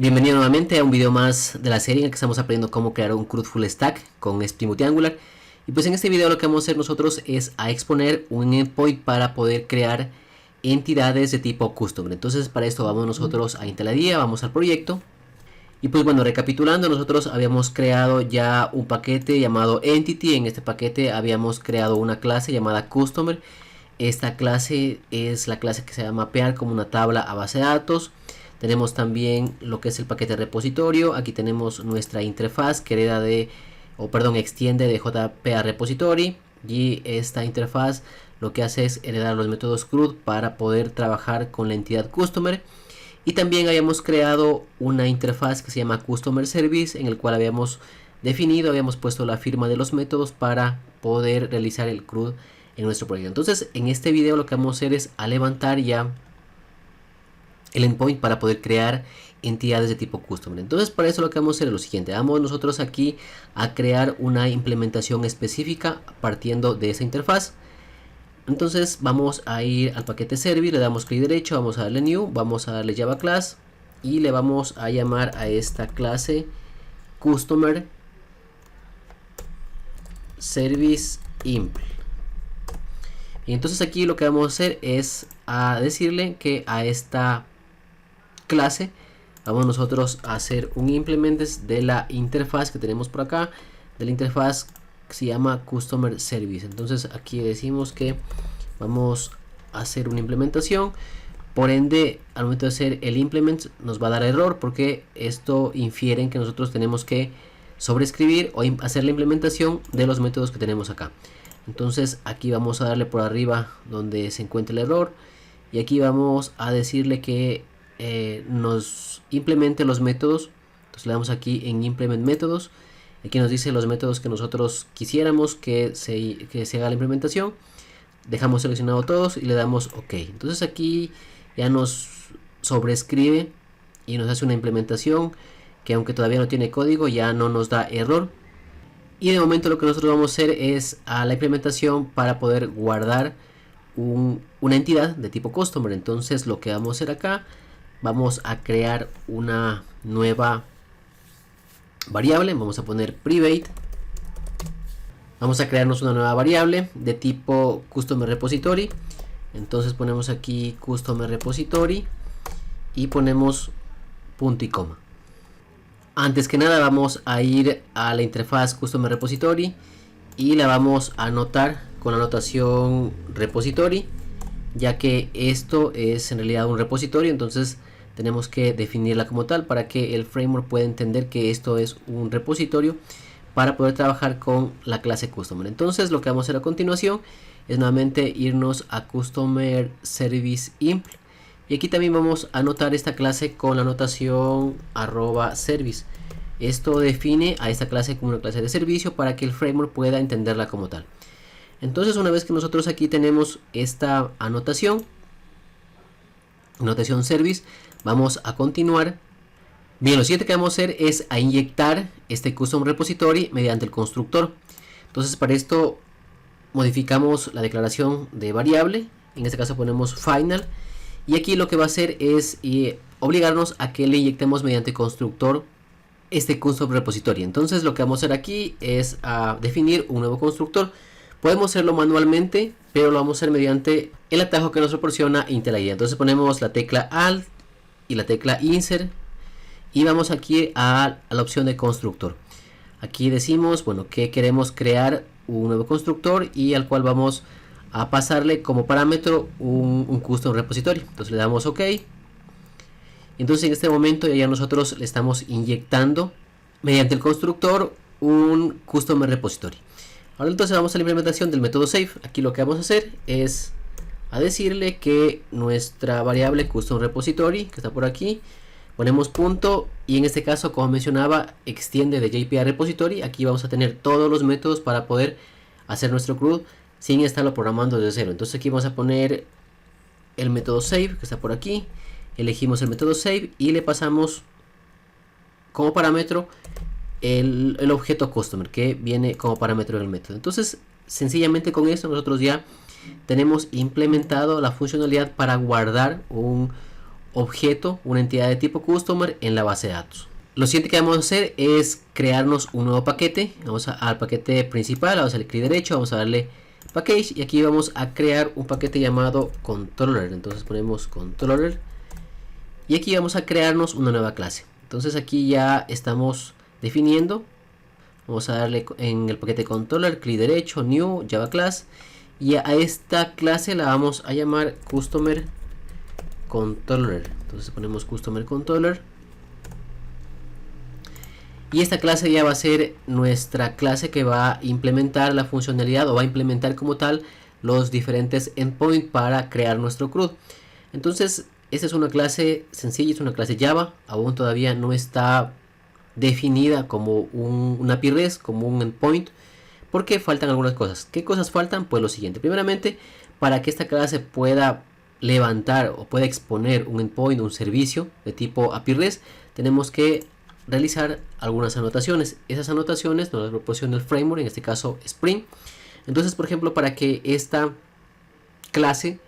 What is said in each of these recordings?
Bienvenido nuevamente a un video más de la serie en el que estamos aprendiendo cómo crear un CRUD full stack con Spring Boot y Angular. Y pues en este video lo que vamos a hacer nosotros es a exponer un endpoint para poder crear entidades de tipo custom. Entonces para esto vamos nosotros a intentadía, vamos al proyecto. Y pues bueno, recapitulando, nosotros habíamos creado ya un paquete llamado entity. En este paquete habíamos creado una clase llamada customer. Esta clase es la clase que se va a mapear como una tabla a base de datos. Tenemos también lo que es el paquete repositorio. Aquí tenemos nuestra interfaz que hereda de, extiende de JP a repository. Y esta interfaz lo que hace es heredar los métodos CRUD para poder trabajar con la entidad customer. Y también habíamos creado una interfaz que se llama Customer Service, en el cual habíamos puesto la firma de los métodos para poder realizar el CRUD en nuestro proyecto. Entonces en este video lo que vamos a hacer es a levantar ya el endpoint para poder crear entidades de tipo customer. Entonces para eso lo que vamos a hacer es lo siguiente: vamos nosotros aquí a crear una implementación específica partiendo de esa interfaz. Entonces vamos a ir al paquete service, le damos clic derecho, vamos a darle new, vamos a darle java class y le vamos a llamar a esta clase customer service imp. Y entonces aquí lo que vamos a hacer es a decirle que a esta clase vamos nosotros a hacer un implement de la interfaz que tenemos por acá, de la interfaz que se llama customer service. Entonces aquí decimos que vamos a hacer una implementación, por ende al momento de hacer el implement nos va a dar error porque esto infiere en que nosotros tenemos que sobreescribir o hacer la implementación de los métodos que tenemos acá. Entonces aquí vamos a darle por arriba donde se encuentra el error y aquí vamos a decirle que nos implemente los métodos. Entonces le damos aquí en implement métodos. Aquí nos dice los métodos que nosotros quisiéramos que se haga la implementación. Dejamos seleccionado todos y le damos OK. Entonces aquí ya nos sobrescribe y nos hace una implementación que, aunque todavía no tiene código, ya no nos da error. Y de momento lo que nosotros vamos a hacer es a la implementación para poder guardar una entidad de tipo customer. Entonces lo que vamos a hacer acá, vamos a crear una nueva variable. Vamos a poner private. Vamos a crearnos una nueva variable de tipo customer repository. Entonces ponemos aquí customer repository y ponemos punto y coma. Antes que nada vamos a ir a la interfaz customer repository y la vamos a anotar con la notación repository, ya que esto es en realidad un repositorio. Entonces tenemos que definirla como tal para que el framework pueda entender que esto es un repositorio para poder trabajar con la clase customer. Entonces lo que vamos a hacer a continuación es nuevamente irnos a customer service imp y aquí también vamos a anotar esta clase con la notación @service. Esto define a esta clase como una clase de servicio para que el framework pueda entenderla como tal. Entonces una vez que nosotros aquí tenemos esta anotación service, vamos a continuar. Bien, lo siguiente que vamos a hacer es a inyectar este custom repository mediante el constructor. Entonces para esto modificamos la declaración de variable, en este caso ponemos final y aquí lo que va a hacer es obligarnos a que le inyectemos mediante constructor este custom repository. Entonces lo que vamos a hacer aquí es a definir un nuevo constructor. Podemos hacerlo manualmente, pero lo vamos a hacer mediante el atajo que nos proporciona Intel. Entonces ponemos la tecla Alt y la tecla Insert y vamos aquí a la opción de constructor. Aquí decimos, bueno, que queremos crear un nuevo constructor y al cual vamos a pasarle como parámetro un custom repository. Entonces le damos OK. Entonces en este momento ya nosotros le estamos inyectando mediante el constructor un custom repository. Ahora entonces vamos a la implementación del método save. Aquí lo que vamos a hacer es a decirle que nuestra variable custom repository, que está por aquí, ponemos punto y en este caso, como mencionaba, extiende de JP a repository. Aquí vamos a tener todos los métodos para poder hacer nuestro CRUD sin estarlo programando desde cero. Entonces aquí vamos a poner el método save que está por aquí. Elegimos el método save y le pasamos como parámetro el objeto customer que viene como parámetro del método. Entonces sencillamente con esto nosotros ya tenemos implementado la funcionalidad para guardar un objeto, una entidad de tipo customer en la base de datos. Lo siguiente que vamos a hacer es crearnos un nuevo paquete. Vamos al paquete principal, vamos a darle clic derecho, vamos a darle package y aquí vamos a crear un paquete llamado controller. Entonces ponemos controller y aquí vamos a crearnos una nueva clase. Entonces aquí ya estamos definiendo. Vamos a darle en el paquete controller, clic derecho, new, java class, y a esta clase la vamos a llamar customer controller. Entonces ponemos customer controller y esta clase ya va a ser nuestra clase que va a implementar la funcionalidad o va a implementar como tal los diferentes endpoints para crear nuestro CRUD. Entonces esta es una clase sencilla, es una clase Java, aún todavía no está definida como una API REST, como un endpoint, porque faltan algunas cosas. ¿Qué cosas faltan? Pues lo siguiente: primeramente, para que esta clase pueda levantar o pueda exponer un endpoint, un servicio de tipo API REST, tenemos que realizar algunas anotaciones. Esas anotaciones nos las proporciona el framework, en este caso Spring. Entonces, por ejemplo, para que esta clase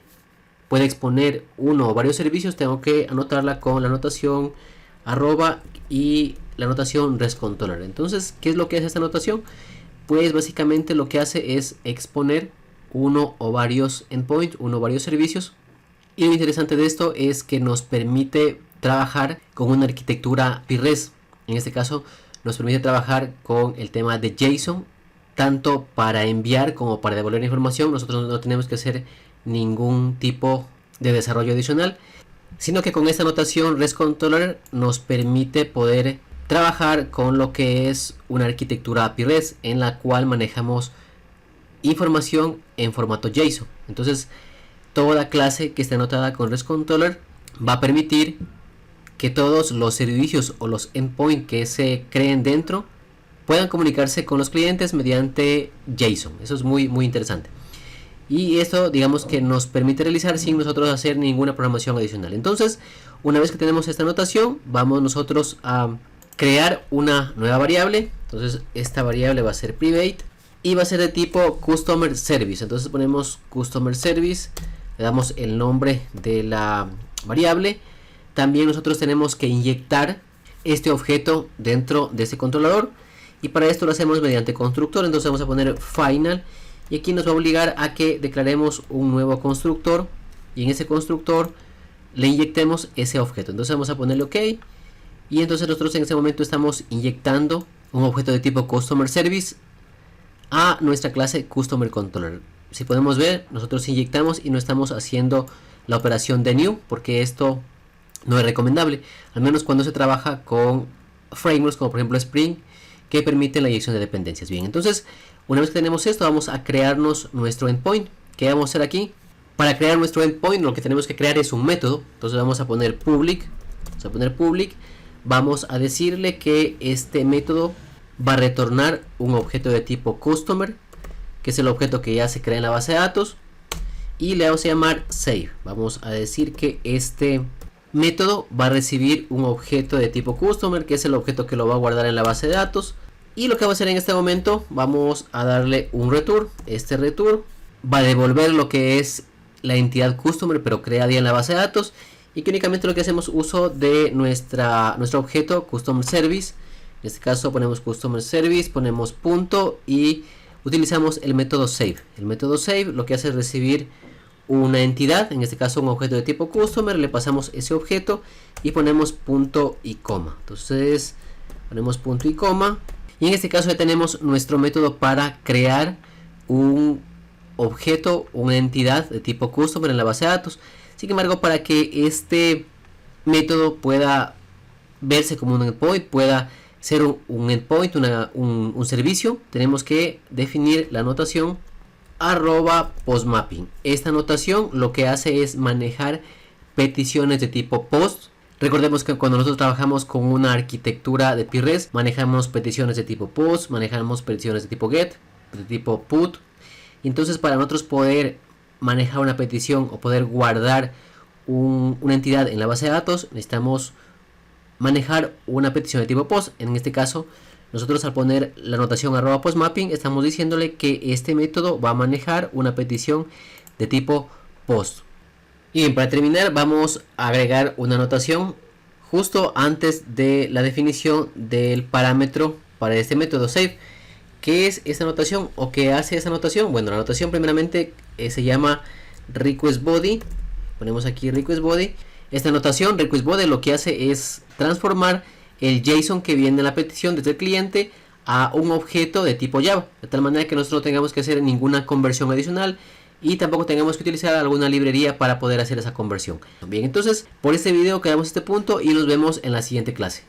pueda exponer uno o varios servicios, tengo que anotarla con la anotación arroba y la anotación REST controller. Entonces, ¿qué es lo que hace esta anotación? Pues básicamente lo que hace es exponer uno o varios endpoints, uno o varios servicios. Y lo interesante de esto es que nos permite trabajar con una arquitectura API REST. En este caso nos permite trabajar con el tema de JSON, tanto para enviar como para devolver información. Nosotros no tenemos que hacer ningún tipo de desarrollo adicional, sino que con esta notación REST controller nos permite poder trabajar con lo que es una arquitectura API REST en la cual manejamos información en formato JSON. Entonces toda clase que esté anotada con REST controller va a permitir que todos los servicios o los endpoints que se creen dentro puedan comunicarse con los clientes mediante JSON. Eso es muy interesante. Y esto, digamos, que nos permite realizar sin nosotros hacer ninguna programación adicional. Entonces, una vez que tenemos esta anotación, vamos nosotros a crear una nueva variable. Entonces, esta variable va a ser private y va a ser de tipo customer service. Entonces ponemos customer service, le damos el nombre de la variable. También nosotros tenemos que inyectar este objeto dentro de este controlador, y para esto lo hacemos mediante constructor. Entonces vamos a poner final y aquí nos va a obligar a que declaremos un nuevo constructor y en ese constructor le inyectemos ese objeto. Entonces vamos a ponerle OK y entonces nosotros en este momento estamos inyectando un objeto de tipo customer service a nuestra clase customer controller. Si podemos ver, nosotros inyectamos y no estamos haciendo la operación de new, porque esto no es recomendable, al menos cuando se trabaja con frameworks como por ejemplo Spring, que permiten la inyección de dependencias. Bien, entonces una vez que tenemos esto, vamos a crearnos nuestro endpoint. ¿Qué vamos a hacer aquí? Para crear nuestro endpoint, lo que tenemos que crear es un método. Entonces vamos a poner public. Vamos a decirle que este método va a retornar un objeto de tipo customer, que es el objeto que ya se crea en la base de datos, y le vamos a llamar save. Vamos a decir que este método va a recibir un objeto de tipo customer, que es el objeto que lo va a guardar en la base de datos. Y lo que va a hacer en este momento, vamos a darle un return. Este return va a devolver lo que es la entidad customer, pero creada ya en la base de datos, y que únicamente lo que hacemos uso de nuestro objeto customer service. En este caso ponemos customer service, ponemos punto y utilizamos el método save. El método save lo que hace es recibir una entidad, en este caso un objeto de tipo customer, le pasamos ese objeto y ponemos punto y coma. Entonces ponemos punto y coma y en este caso ya tenemos nuestro método para crear un objeto, una entidad de tipo customer en la base de datos. Sin embargo, para que este método pueda verse como un endpoint, pueda ser un endpoint, un servicio, tenemos que definir la notación @postmapping. Esta notación lo que hace es manejar peticiones de tipo post. Recordemos que cuando nosotros trabajamos con una arquitectura de API REST, manejamos peticiones de tipo post, manejamos peticiones de tipo get, de tipo put. Entonces, para nosotros poder manejar una petición o poder guardar una entidad en la base de datos, necesitamos manejar una petición de tipo post. En este caso, nosotros al poner la notación @postmapping estamos diciéndole que este método va a manejar una petición de tipo post. Y bien, para terminar vamos a agregar una anotación justo antes de la definición del parámetro para este método save. ¿Qué es esa anotación o qué hace esa anotación? Bueno, la anotación primeramente se llama request body. Ponemos aquí request body. Esta anotación request body lo que hace es transformar el JSON que viene en la petición desde el cliente a un objeto de tipo Java, de tal manera que nosotros no tengamos que hacer ninguna conversión adicional y tampoco tengamos que utilizar alguna librería para poder hacer esa conversión. Bien, entonces por este video quedamos a este punto y nos vemos en la siguiente clase.